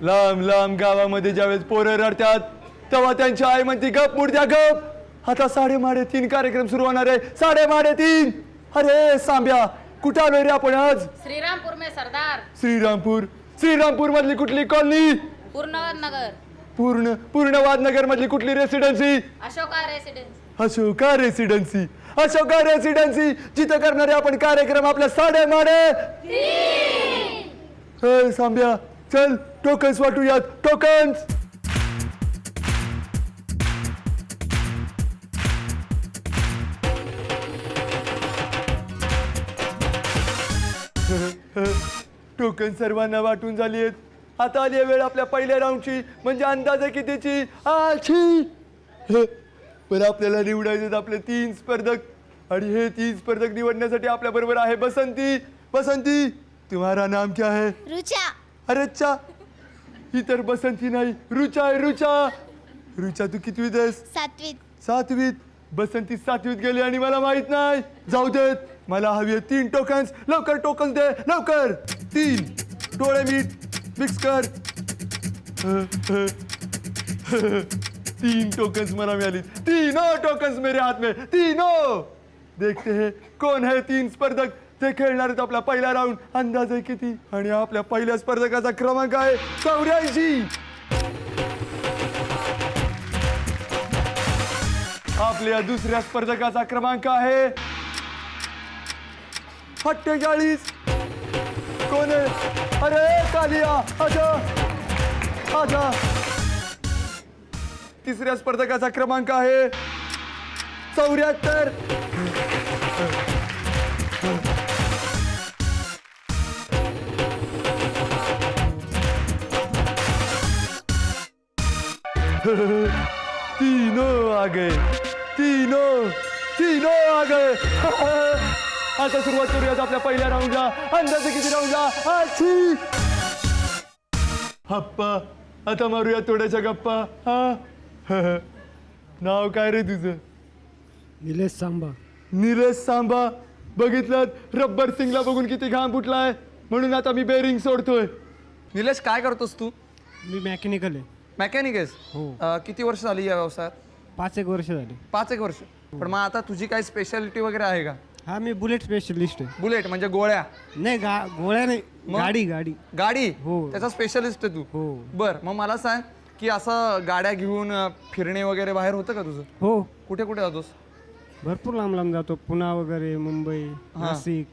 लांब लांब गावामध्ये ज्यावेळेस पोरं रडतात तेव्हा त्यांची आई म्हणते गप मुडद्या गप. आता 3:30 कार्यक्रम सुरू होणार आहे. 3:30. अरे सांब्या कुठं आलोय रे आपण आज? श्रीरामपूर में सरदार. श्रीरामपूर मधली कुठली कॉलनी? पूर्णवाद नगर. पूर्णवाद नगर मधली कुठली रेसिडेन्सी? अशोका रेसिडेन्सी जिथं करणारे आपण कार्यक्रम आपल्या 3:30. सांब्या चल टोकन्स वाटूयात. टोकन्स टोकन सर्वांना वाटून झाली आहेत. आता आली वेळ आपल्या पहिल्या राऊंडची, म्हणजे अंदाजे कितीची? पण आपल्याला निवडायचे आपले 3 स्पर्धक, आणि हे 3 स्पर्धक निवडण्यासाठी आपल्या बरोबर आहे बसंती. बसंती तुम्हारा नाम क्या है? रुचा. अरे अच्छा, ही तर बसंती नाही, रुचा आहे. रुचा तू कितवीत आहेस? 7वीत. बसंती 7वीत गेली आणि मला माहित नाही. जाऊ देत, मला हवी 3 टोकन्स. लवकर टोकन्स दे लवकर. 3 डोळे मीठ मिक्स कर. 3 टोकन्स मला मिळाली. 3 टोकन्स मेरे हाथ में. 3. देखते हैं कौन है 3 स्पर्धक. ते खेळणार आहेत आपला पहिला राऊंड. अंदाजे किती? आणि आपल्या पहिल्या स्पर्धकाचा क्रमांक आहे 84. आपल्या दुसऱ्या स्पर्धकाचा क्रमांक आहे 48. कोण आहे? अरे कालिया आजा. तिसऱ्या स्पर्धकाचा क्रमांक आहे 74. तीनों आ गए. आता सुरुवात करूयात आपल्या पहिल्या राऊंडला. अंदाजे किती राऊंडला? 8. हप्पा आता मारूया थोड्याशा गप्पा. नाव काय रे तुझं? निलेश सांबा. बघितलं रब्बर सिंगला बघून किती घाम फुटलाय, म्हणून आता मी बेरिंग सोडतोय. निलेश काय करतोस तू? मी मेकॅनिकल आहे. मेकॅनिक आहेस? हो. किती वर्ष झाली या व्यवसायात? 5-1 वर्ष झाली. 5-1 वर्ष. पण मग आता तुझी काही स्पेशालिटी वगैरे आहे का? हा, मी बुलेट स्पेशलिस्ट आहे. बुलेट म्हणजे गोळ्या? नाही, गोळ्या नाही, गाडी. हो, त्याचा स्पेशलिस्ट आहे तू? हो. बर, मग मला सांग की असं गाड्या घेऊन फिरणे वगैरे बाहेर होतं का तुझं? हो. कुठे कुठे जातोस? भरपूर लांब जातो. पुणे वगैरे, मुंबई, नाशिक.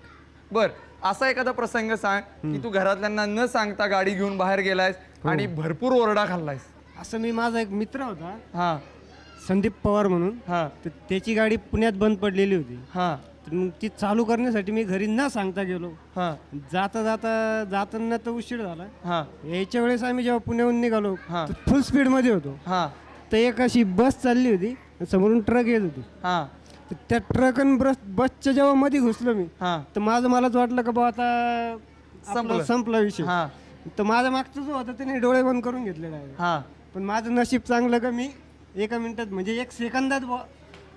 बर, असा एखादा प्रसंग सांग की तू घरातल्यांना न सांगता गाडी घेऊन बाहेर गेलायस आणि भरपूर ओरडा खाल्लायस. असं मी, माझा एक मित्र होता हा संदीप पवार म्हणून. हा. तर त्याची गाडी पुण्यात बंद पडलेली होती. हा. तर मग ती चालू करण्यासाठी मी घरी न सांगता गेलो. हा. जाताना तर उशीर झाला. हा. यायच्या वेळेस आम्ही जेव्हा पुण्याहून निघालो हा. फुल स्पीड मध्ये होतो. हा. तर एक अशी बस चालली होती, समोरून ट्रक येत होती. हा. तर त्या ट्रक आणि बसच्या जेव्हा मध्ये घुसलो मी, हा. तर मलाच वाटलं का बा आता संपला विषय. हा. तर माझा मागचा जो होता त्याने डोळे बंद करून घेतलेला आहे. हा. पण माझं नशीब चांगलं का मी 1 मिनिटात, म्हणजे 1 सेकंदात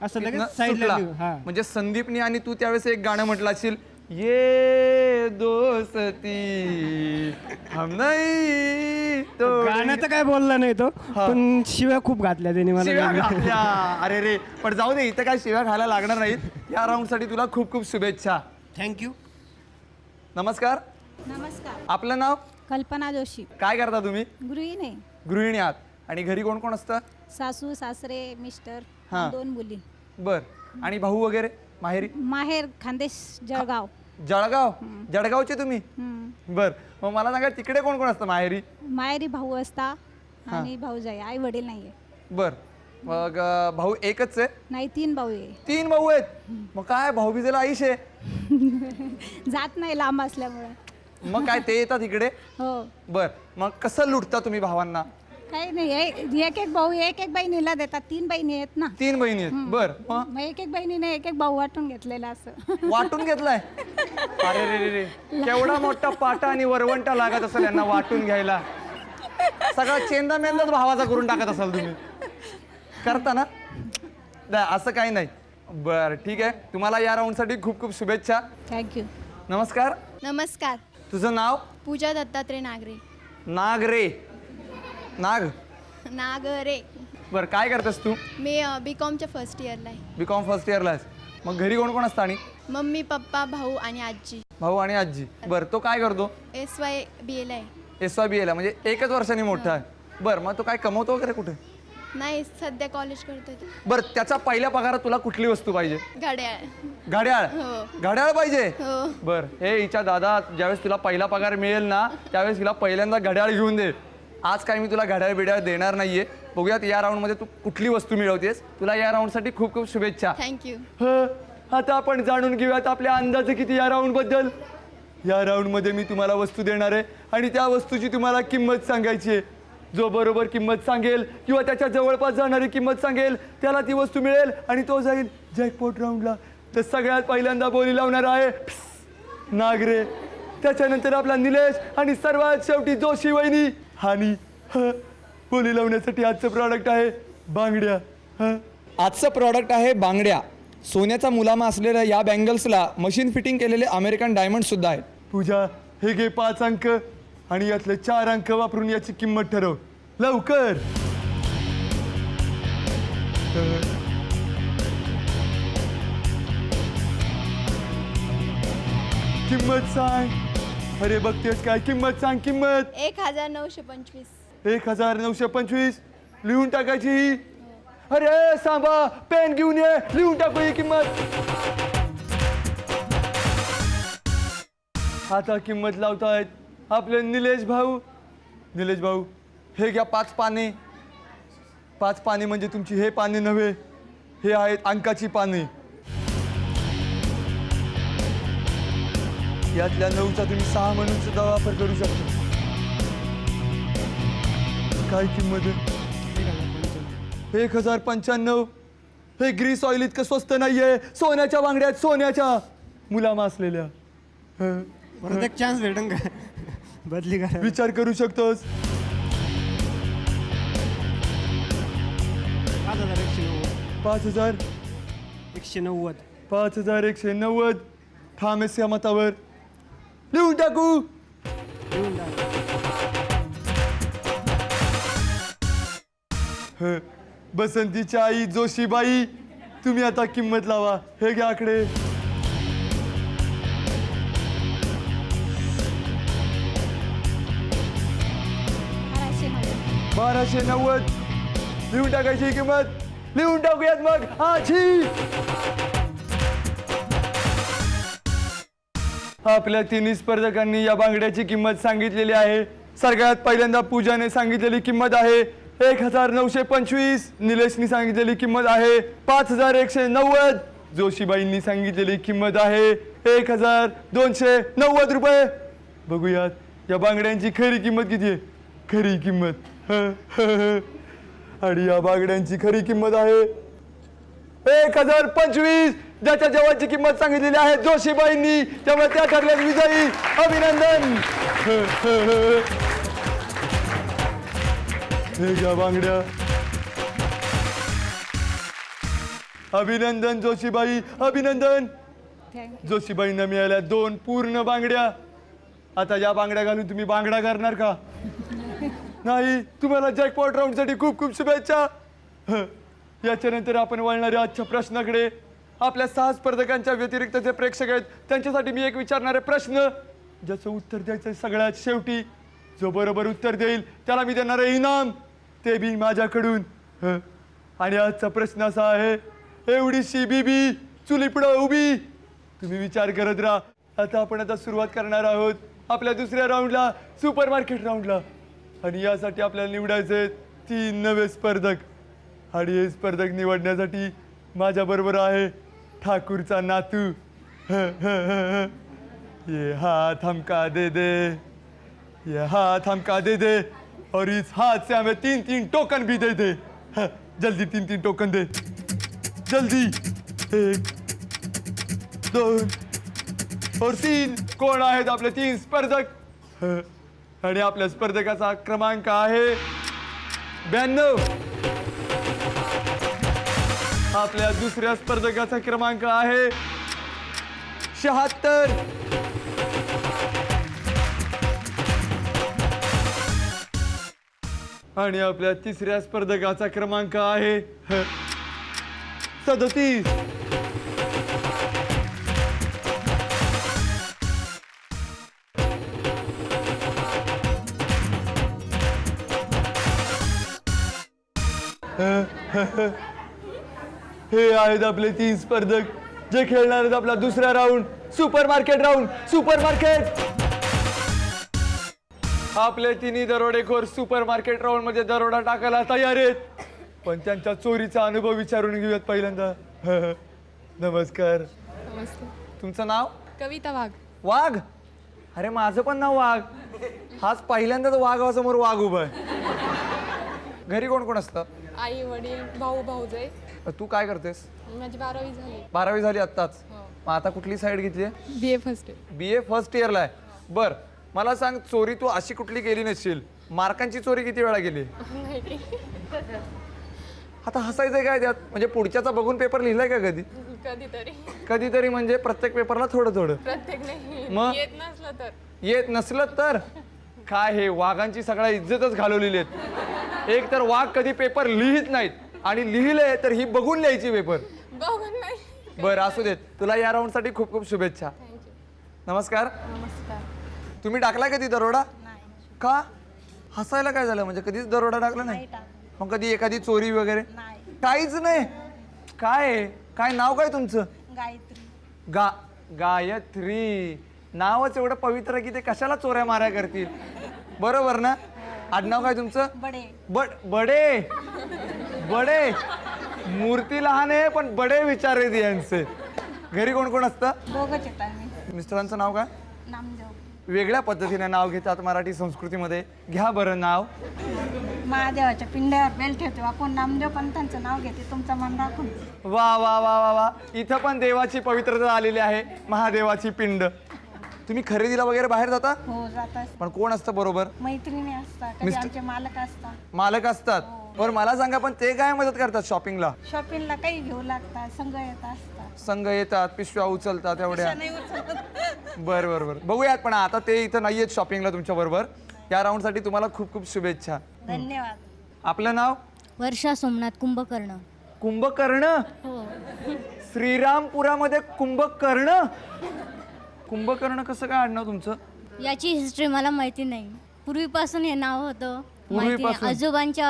असं लगेच साईडला. सुटला. म्हणजे संदीपनी आणि तू त्यावेळेस एक गाणं म्हटलं असेल, ये दोस्ती हम नहीं तो. गाणं तर काय बोलला नाही तो, पण शिव्या खूप घातल्या त्याने शिव्या मला. घातल्या. अरे रे, पण जाऊ दे, इथं काय शिव्या खायला लागणार नाहीत. या राऊंड साठी तुला खूप खूप शुभेच्छा. थँक्यू. नमस्कार. आपलं नाव? कल्पना जोशी. काय करता तुम्ही? गृहिणी आहात. आणि घरी कोण कोण असतं? सासू सासरे मिस्टर, हा. 2 मुली. बर, आणि भाऊ वगैरे माहेरी? माहेर खानदेश जळगाव. जळगावचे तुम्ही? बर, मग मला सांगा तिकडे कोण कोण असतं माहेरी? माहेरी भाऊ असता आणि भाऊजाई, आई वडील नाहीये. बर, मग भाऊ एकच आहे? नाही, 3 भाऊ आहे. 3 भाऊ आहेत? मग काय भाऊबीजेला आईश आहे? जात नाही लांब असल्यामुळे. मग काय ते येतात इकडे? हो. बर, मग कसं लुटता तुम्ही भावांना? काही नाही, एक भाऊ एक बहिणीला देतात. 3 बहिणी आहेत ना. 3 बहिणी आहेत. बर, मग एक बहिणीने एक भाऊ वाटून घेतलेला. असं वाटून घेतलाय? अरे रे रे, केवढा मोठा पाटा आणि वरवंटा लागत असेल यांना वाटून घ्यायला. सगळा चेंदा मेंदाच भावाचा करून टाकत असाल तुम्ही. करता ना? असं काही नाही. बरं, ठीक आहे. तुम्हाला या राऊंडसाठी खूप खूप शुभेच्छा. थँक्यू. नमस्कार. नमस्कार. तुझं नाव? पूजा दत्तात्रय नागरे. नागरे. नागरे. बरं, काय करतेस तू? मी BComच्या फर्स्ट इयरला आहे. BCom फर्स्ट इयरला आहेस. मग घरी कोण कोण असतं? आणि मम्मी पप्पा भाऊ आणि आजी. भाऊ आणि आजी. बरं, तो काय करतो? SYBA ला आहे. SYBA ला, म्हणजे एकच वर्षांनी मोठा आहे. बरं, मग तो काय कमवतो वगैरे कुठे? नाही, सध्या कॉलेज करतोय तो. बरं, त्याचा पहिल्या पगारात तुला कुठली वस्तू पाहिजे? घड्याळ. घड्याळ. हो. घड्याळ पाहिजे. हो. बरं, हे हिच्या दादा ज्यावेळेस तुला पहिला पगार मिळेल ना त्यावेळेस हिला पहिल्यांदा घड्याळ घेऊन दे. आज काय मी तुला घड्याळ बिड्याळ देणार नाहीये. बघूयात या राऊंडमध्ये तू कुठली वस्तू मिळवतेस. तुला या राऊंडसाठी खूप खूप शुभेच्छा. थँक्यू. आता आपण जाणून घेऊयात आपल्या अंदाजे किती या राऊंड बद्दल. या राऊंडमध्ये मी तुम्हाला वस्तू देणार आहे आणि त्या वस्तूची तुम्हाला किंमत सांगायची आहे. जो बरोबर किंमत सांगेल किंवा त्याच्या जवळपास जाणारी किंमत सांगेल त्याला ती वस्तू मिळेल आणि तो जाईल जॅकपॉट राऊंडला. तर सगळ्यात पहिल्यांदा बोली लावणार आहे नागरे, त्याच्यानंतर आपला निलेश आणि सर्वात शेवटी जोशी वहिनी. आणि बोली लावण्यासाठी आजचं प्रॉडक्ट आहे बांगड्या. आजचं प्रॉडक्ट आहे बांगड्या. सोन्याचा मुलामा असलेल्या या बँगल्सला मशीन फिटिंग केलेले अमेरिकन डायमंड सुद्धा आहेत. पूजा, हे घे 5 अंक आणि यातले 4 अंक वापरून याची किंमत ठरव लवकर. किंमत सांग. अरे बघतेस काय, किंमत सांग. किंमत 1925. 1925. लिहून टाकायची ही. अरे सांबा, पेन घेऊन ये, लिहून टाकू ही किंमत. आता किंमत लावतायत आपले निलेश भाऊ. निलेश भाऊ, हे घ्या 5 पाने. 5 पाने म्हणजे तुमची हे पाने नव्हे, हे आहेत अंकाची पाने. यातल्या 9चा तुम्ही 6 म्हणून सुद्धा वापर करू शकता. काय किंमत आहे? 1095. हे ग्रीस ऑइल इतकं स्वस्त नाहीये. सोन्याच्या बांगड्यात, सोन्याच्या मुलामा असलेल्या. परत एक चान्स भेटेन का बदली करा? विचार करू शकतोस. 5190. 5190. ठामेस या मतावर लिहून टाकू. बसंतीच्या आई जोशीबाई, तुम्ही आता किंमत लावा. हे घ्या आकडे. 1290. लिहून टाकायची किंमत. लिहून टाकूयात मग. आजी, आपल्या 3 स्पर्धकांनी या बांगड्याची किंमत सांगितलेली आहे. सगळ्यात पहिल्यांदा पूजाने सांगितलेली किंमत आहे 1925. निलेशनी सांगितलेली किंमत आहे 5190. जोशीबाईंनी सांगितलेली किंमत आहे 1290 रुपये. बघूयात या बांगड्यांची खरी किंमत किती आहे. खरी किंमत आणि या बांगड्यांची खरी किंमत आहे 1025. ज्याच्या जेवणाची किंमत सांगितलेली आहे जोशीबाईंनी, त्यामुळे त्या ठरल्या विजयी. अभिनंदन. हे घ्या बांगड्या. अभिनंदन जोशीबाई, अभिनंदन. जोशीबाईंना मिळाल्या 2 पूर्ण बांगड्या. आता या बांगड्या घालून तुम्ही बांगडा करणार का? नाही. तुम्हाला जॅकपॉट राऊंडसाठी खूप खूप शुभेच्छा. याच्यानंतर आपण वळणाऱ्या आजच्या प्रश्नाकडे. आपल्या 6 स्पर्धकांच्या व्यतिरिक्त जे प्रेक्षक आहेत त्यांच्यासाठी मी एक विचारणारे प्रश्न, ज्याचं उत्तर द्यायचं सगळ्यात शेवटी. जो बरोबर उत्तर देईल त्याला मी देणार आहे इनाम, ते बी माझ्याकडून. आणि आजचा प्रश्न असा आहे, एवढीशी बीबी चुलीपुढं उभी. तुम्ही विचार करत राहा. आता आपण सुरुवात करणार आहोत आपल्या दुसऱ्या राऊंडला, सुपर मार्केट राऊंडला. आणि यासाठी आपल्याला निवडायचे 3 नवे स्पर्धक. आणि हे स्पर्धक निवडण्यासाठी माझ्याबरोबर आहे ठाकूरचा नातू. ये हाथ हमका दे दे, ये हाथ हमका दे दे, और इस हाथ से हमें 3-3 टोकन भी दे दे. जल्दी 3-3 टोकन दे, जल्दी. 1, 2 और 3. कोण आहेत आपले 3 स्पर्धक? आणि आपल्या स्पर्धकाचा क्रमांक आहे 92. आपल्या दुसऱ्या स्पर्धकाचा क्रमांक आहे 76. आणि आपल्या तिसऱ्या स्पर्धकाचा क्रमांक आहे 37. हे आहेत आपले 3 स्पर्धक जे खेळणार आहेत आपला दुसरा round, super market round. Super market. आपले तिन्ही दरोडेखोर सुपर मार्केट राऊंड मध्ये दरोडा टाकायला तयार आहेत, पण त्यांच्या चोरीचा अनुभव विचारून घेऊयात पहिल्यांदा. नमस्कार. तुमचं नाव? कविता वाघ. वाघ? अरे माझं पण नाव वाघ. हाच पहिल्यांदाच वाघासमोर वाघ उभा आहे. घरी कोण कोण असतं? आई वडील भाऊ भाऊजाई. तू काय करतेस? माझी 12वी झाली. 12वी झाली आत्ताच? मग आता कुठली साईड घेतली? BA first year. BA first इयरला आहे. बर मला सांग, चोरी तू अशी कुठली केली नसशील, मार्कांची चोरी किती वेळा केली? आता हसायचंय काय त्यात? म्हणजे पुढच्याचा बघून पेपर लिहिलाय का कधी? कधीतरी. कधीतरी म्हणजे प्रत्येक पेपरला थोडं थोडं? प्रत्येक नाही. मग? येत नसलं तर. येत नसलं तर काय? हे वाघांची सगळ्या इज्जतच घालवलेली आहेत. एक तर वाघ कधी पेपर लिहित नाहीत, आणि लिहिले तर ही बघून लिहायची पेपर. बघून नाही. बरं असू देत, तुला या राऊंड साठी खूप खूप शुभेच्छा. नमस्कार. नमस्कार. तुम्ही टाकलाय कधी दरोडा? का? हसायला काय झालं? म्हणजे कधीच दरोडा टाकला नाही? मग कधी एखादी चोरी वगैरे? काहीच नाही. काय काय नाव काय तुमचं? गायत्री. गायत्री. नावच एवढं पवित्र की ते कशाला चोऱ्या माऱ्या करतील? बरोबर ना? आडनाव काय तुमचं? बडे. बडे. बडे. मूर्ती लहान आहे पण बडे विचार आहेत यांचे. घरी कोण कोण असतं? दोघंच येत आम्ही. मिस्टरांचं नाव काय? नामदेव. वेगळ्या पद्धतीने नाव घेतात मराठी संस्कृतीमध्ये. घ्या बरं नाव. महादेवाच्या पिंड्यावर बेल ठेवतो आपण, नामदेव पंतांचं नाव घेते, तुमचं मन राखून. वा वा वा वा वा. इथं पण देवाची पवित्रता आलेली आहे. महादेवाची पिंड. तुम्ही खरेदीला वगैरे बाहेर जाता? हो जातात. पण कोण असतं बरोबर? मैत्रिणी असतात, कधी आमचे मालक असतात. मालक असतात. बरं मला सांगा, पण ते काय मदत करतात शॉपिंगला? शॉपिंगला काही घेऊ लागतात, संघ येत असतात. संघ येतात, पिशव्या उचलतात एवढ्या? नाही उचलत. बरं बरं बरं, बघूयात. पण आता ते इथं नाहीयेत शॉपिंगला तुमच्या बरोबर. या राऊंड साठी तुम्हाला खूप खूप शुभेच्छा. धन्यवाद. आपलं नाव? वर्षा सोमनाथ कुंभकर्ण. कुंभकर्ण? हो. श्रीरामपुरामध्ये कुंभकर्ण? कुंभकर्ण कसं काय आडनाव तुमचं? याची हिस्ट्री मला माहिती नाही. पूर्वीपासून हे नाव होतं. पूर्वीपासून? आजोबांच्या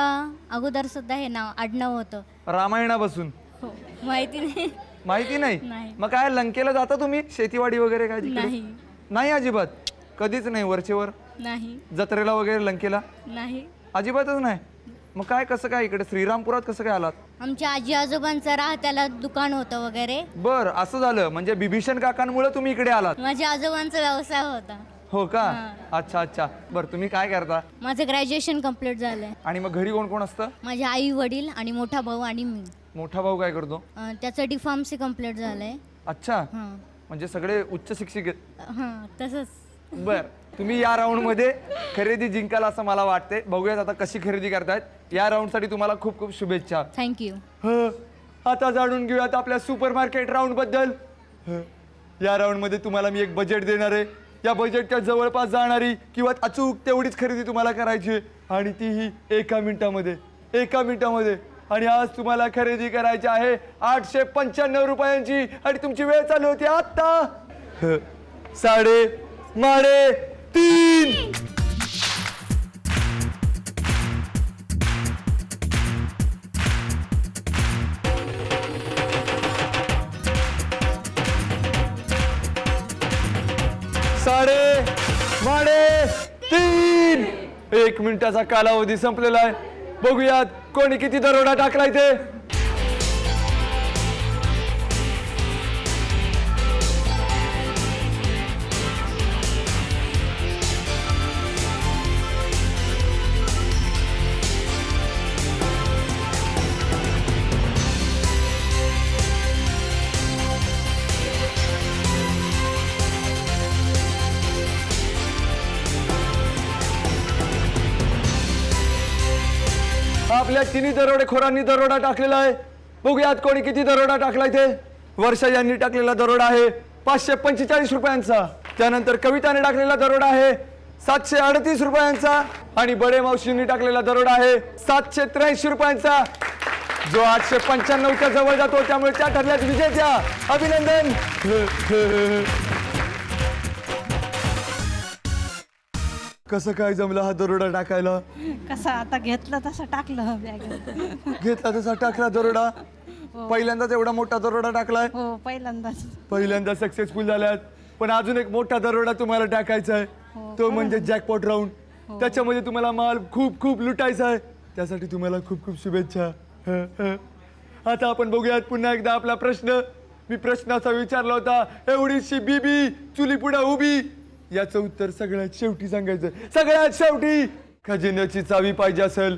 अगोदर सुद्धा हे नाव आडनाव होतं. रामायणापासून? हो. माहिती नाही. माहिती नाही? नाही. मग काय लंकेला जाता तुम्ही? शेतीवाडी वगैरे काय तिकडे? नाही. नाही अजिबात? कधीच नाही? वरचेवर नाही. जत्रेला वगैरे लंकेला? नाही. अजिबातच नाही? मग काय कसं काय इकडे श्रीरामपुरात कसं काय आलात? आमच्या आजी आजोबांचं राहत्याला दुकान होतं वगैरे. बर असं झालं. म्हणजे बिभीषण काकांमुळे तुम्ही इकडे आलात? माझ्या आजोबांचा व्यवसाय होता. हो का? अच्छा अच्छा. बर तुम्ही काय करता? माझं ग्रॅज्युएशन कम्प्लीट झालंय. आणि मग घरी कोण कोण असतं? माझे आई वडील आणि मोठा भाऊ आणि मी. मोठा भाऊ काय करतो? त्याचं D.Pharmacy कम्प्लीट झालंय. अच्छा. हां म्हणजे सगळे उच्च शिक्षित आहेत. हां तसंच. बर तुम्ही या राऊंड मध्ये खरेदी जिंकाल असं मला वाटते. बघूयात आता कशी खरेदी करतायत. या राऊंड साठी तुम्हाला खूप खूप शुभेच्छा. थँक्यू. आता जाणून घेऊयात आपल्या सुपर मार्केट राऊंड बद्दल. या राऊंड मध्ये तुम्हाला मी एक बजेट देणार आहे. या बजेटच्या जवळपास जाणारी किंवा अचूक तेवढीच खरेदी तुम्हाला करायची आहे, आणि तीही एका मिनिटामध्ये. आणि आज तुम्हाला खरेदी करायची आहे 895 रुपयांची. आणि तुमची वेळ चालू होती आत्ता 3:30. साडेतीन. 1 मिनिटाचा कालावधी संपलेला आहे. बघूयात कोणी किती दरोडा टाकलाय ते. आपल्या तिन्ही दरोडेखोरांनी दरोडा टाकलेला आहे. बघूयात कोणी किती दरोडा टाकलाय ते. वर्षा यांनी टाकलेला दरोडा आहे 545 रुपयांचा. त्यानंतर कविताने टाकलेला दरोडा आहे 738 रुपयांचा आणि बडे मावशींनी टाकलेला दरोडा आहे 783 रुपयांचा, जो 895च्या जवळ जातो, त्यामुळे त्या ठरल्यात विजेत्या. अभिनंदन. कसं काय जमलं हा दरोडा टाकायला? कसं आता घेतलं तसं टाकलं बॅग. घेतला तसा टाकला दरोडा. पहिल्यांदाच एवढा मोठा दरोडा टाकलाय. हो पहिल्यांदाच. पहिल्यांदा सक्सेसफुल झाल्यात. पण अजून एक मोठा दरोडा तुम्हाला टाकायचा आहे, तो म्हणजे जॅकपॉट राऊंड. त्याच्यामध्ये तुम्हाला माल खूप खूप लुटायचा आहे. त्यासाठी तुम्हाला खूप खूप शुभेच्छा. आता आपण बघूयात पुन्हा एकदा आपला प्रश्न. मी प्रश्न असा विचारला होता, एवढीशी बीबी चुली पुढे उभी, याचं उत्तर सगळ्यात शेवटी सांगायचं. सगळ्यात शेवटी खजिन्याची चावी पाहिजे असेल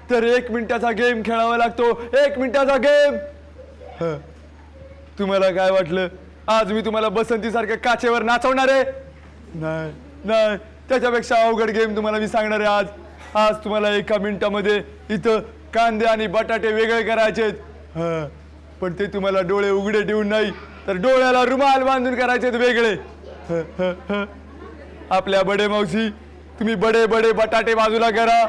तर 1 मिनिटाचा गेम खेळावा लागतो. 1 मिनिटाचा गेम. तुम्हाला काय वाटलं आज मी तुम्हाला बसंतीसारख्या काचेवर नाचवणार आहे? नाही नाही, त्याच्यापेक्षा अवघड गेम तुम्हाला मी सांगणार आहे आज. आज तुम्हाला 1 मिनिटामध्ये इथं कांदे आणि बटाटे वेगळे करायचे आहेत. पण ते तुम्हाला डोळे उघडे ठेवून नाही, तर डोळ्याला रुमाल बांधून करायचे वेगळे. आपल्या बडे मावशी, तुम्ही बडे बडे बटाटे बाजूला करा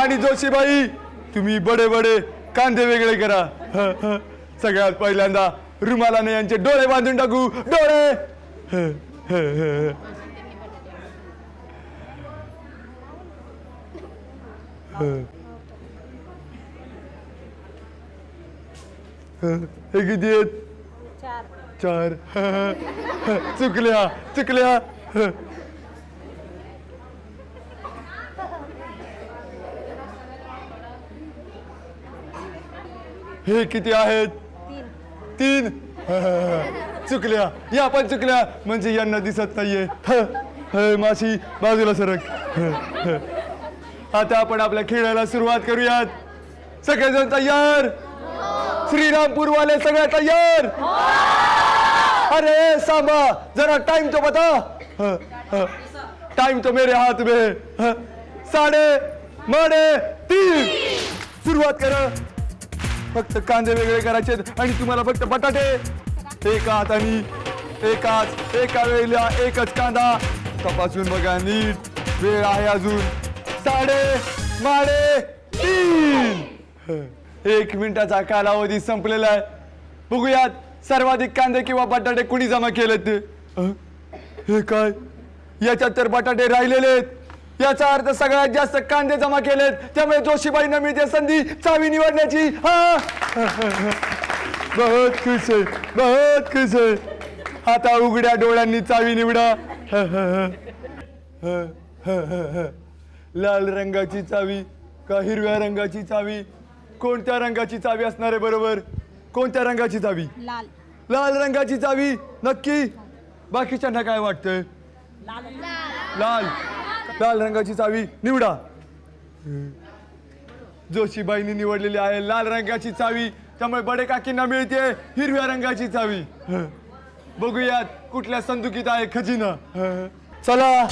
आणि जोशीबाई तुम्ही बडे बडे कांदे वेगळे करा. सगळ्यात पहिल्यांदा रुमालाने यांचे डोळे बांधून टाकू. डोळे. हे किती आहेत? 4. चुकल्या चुकल्या. हे किती आहेत? 3. चुकल्या. या पण चुकल्या, म्हणजे यांना दिसत नाहीये. माशी बाजूला सरक. आता आपण आपल्या खेळाला सुरुवात करूयात. सगळेजण तयार? श्रीरामपूरवाले सगळे तयार? अरे सांबा, जरा टाइम तो बता. टाइम तो मेरे हाथ में. 3:30. सुरुवात करा. फक्त कांदे वेगळे करायचे आणि तुम्हाला फक्त बटाटे. एका हाताने एका वेळेला एकच कांदा. तपासून बघा नीट, वेळ आहे अजून. 3:30. 1 मिनिटाचा कालावधी संपलेला आहे. बघूयात सर्वाधिक कांदे किंवा बटाटे कुणी जमा केलेत ते. हे काय, याच्यात तर बटाटे राहिलेले आहेत. याचा अर्थ सगळ्यात जास्त कांदे जमा केलेत, त्यामुळे जोशीबाईंना मिळते संधी चावी निवडण्याची. बहुत खुश आहे, बहुत खुश आहे. आता उघड्या डोळ्यांनी चावी निवडा. लाल रंगाची चावी का हिरव्या रंगाची चावी? कोणत्या रंगाची चावी असणार आहे बरोबर? कोणत्या रंगाची चावी? लाल. लाल रंगाची चावी नक्की? बाकीच्यांना काय वाटतंय? लाल. लाल रंगाची चावी निवडा. जोशीबाईंनी निवडलेली आहे लाल रंगाची चावी, त्यामुळे बडे काकींना मिळते हिरव्या रंगाची चावी. बघूयात कुठल्या संदुकीत आहे खजिना. चला.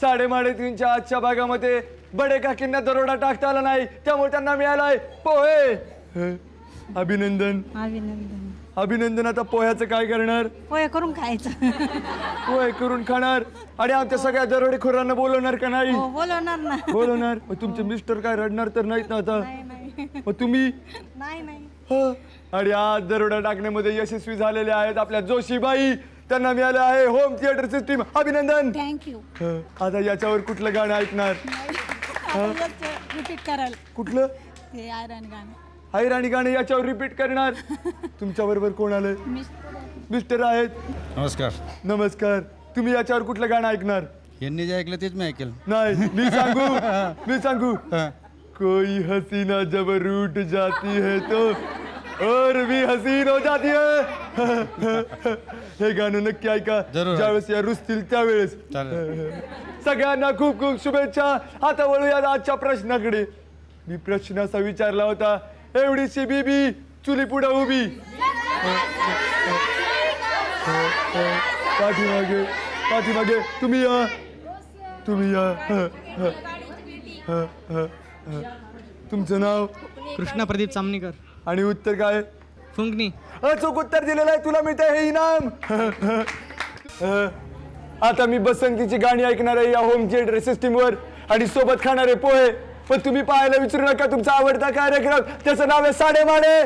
साडेमाडे 3च्या आजच्या भागामध्ये बडे काकींना दरोडा टाकता आला नाही, त्यामुळे त्यांना मिळालाय पोहे. अभिनंदन. अभिनंदन. अभिनंदन. आता पोह्याचं काय करणार? पोहे करून खायचं. पोहे करून खाणार आणि आमच्या सगळ्या दरोडेखोरांना बोलवणार का नाही? हो बोलवणार ना. बोलवणार. मग तुमचे मिस्टर काय रडणार तर नाहीत ना आता? मग तुम्ही? नाही. आणि आज दरोडा टाकण्यामध्ये यशस्वी झालेले आहेत आपल्या जोशीबाई. त्यांना मिळालं आहे होम थिएटर सिस्टीम. अभिनंदन. थँक्यू. आता याच्यावर कुठलं गाणं ऐकणार? रिपीट कराल. कुठलं? हे आयरन गाणं. हैराणी गाणं याच्यावर रिपीट करणार. तुमच्या बरोबर कोण आलं? मिस्टर आहेत. नमस्कार. नमस्कार. तुम्ही याच्यावर कुठलं गाणं ऐकणार? यांनी जे ऐकलं तेच मी ऐकेल. नाही, मी सांगू. कोई हसीना जब रूठ जाती है तो और भी हसीन हो जाती है. हे गाणं नक्की ऐका ज्यावेळेस या रुसतील त्यावेळेस. सगळ्यांना खूप खूप शुभेच्छा. आता वळूया आजच्या प्रश्नाकडे. मी प्रश्न असा विचारला होता, एवढीशी बीबी चुली पुढे उभी. पाठीमागे पाठीमागे तुम्ही या तुम्ही या तुमचं नाव कृष्णा प्रदीप सामनीकर. आणि उत्तर काय? फुंकणी. अचूक उत्तर दिलेलं आहे, तुला मिळतंय हे इनाम. आता मी बसंतीची गाणी ऐकणार आहे या होम थिएटर सिस्टीमवर आणि सोबत खाणारे पोहे. पण तुम्ही पाहायला विसरू नका तुमचा आवडता कार्यक्रम, त्याचं नाव आहे साडेमाडे.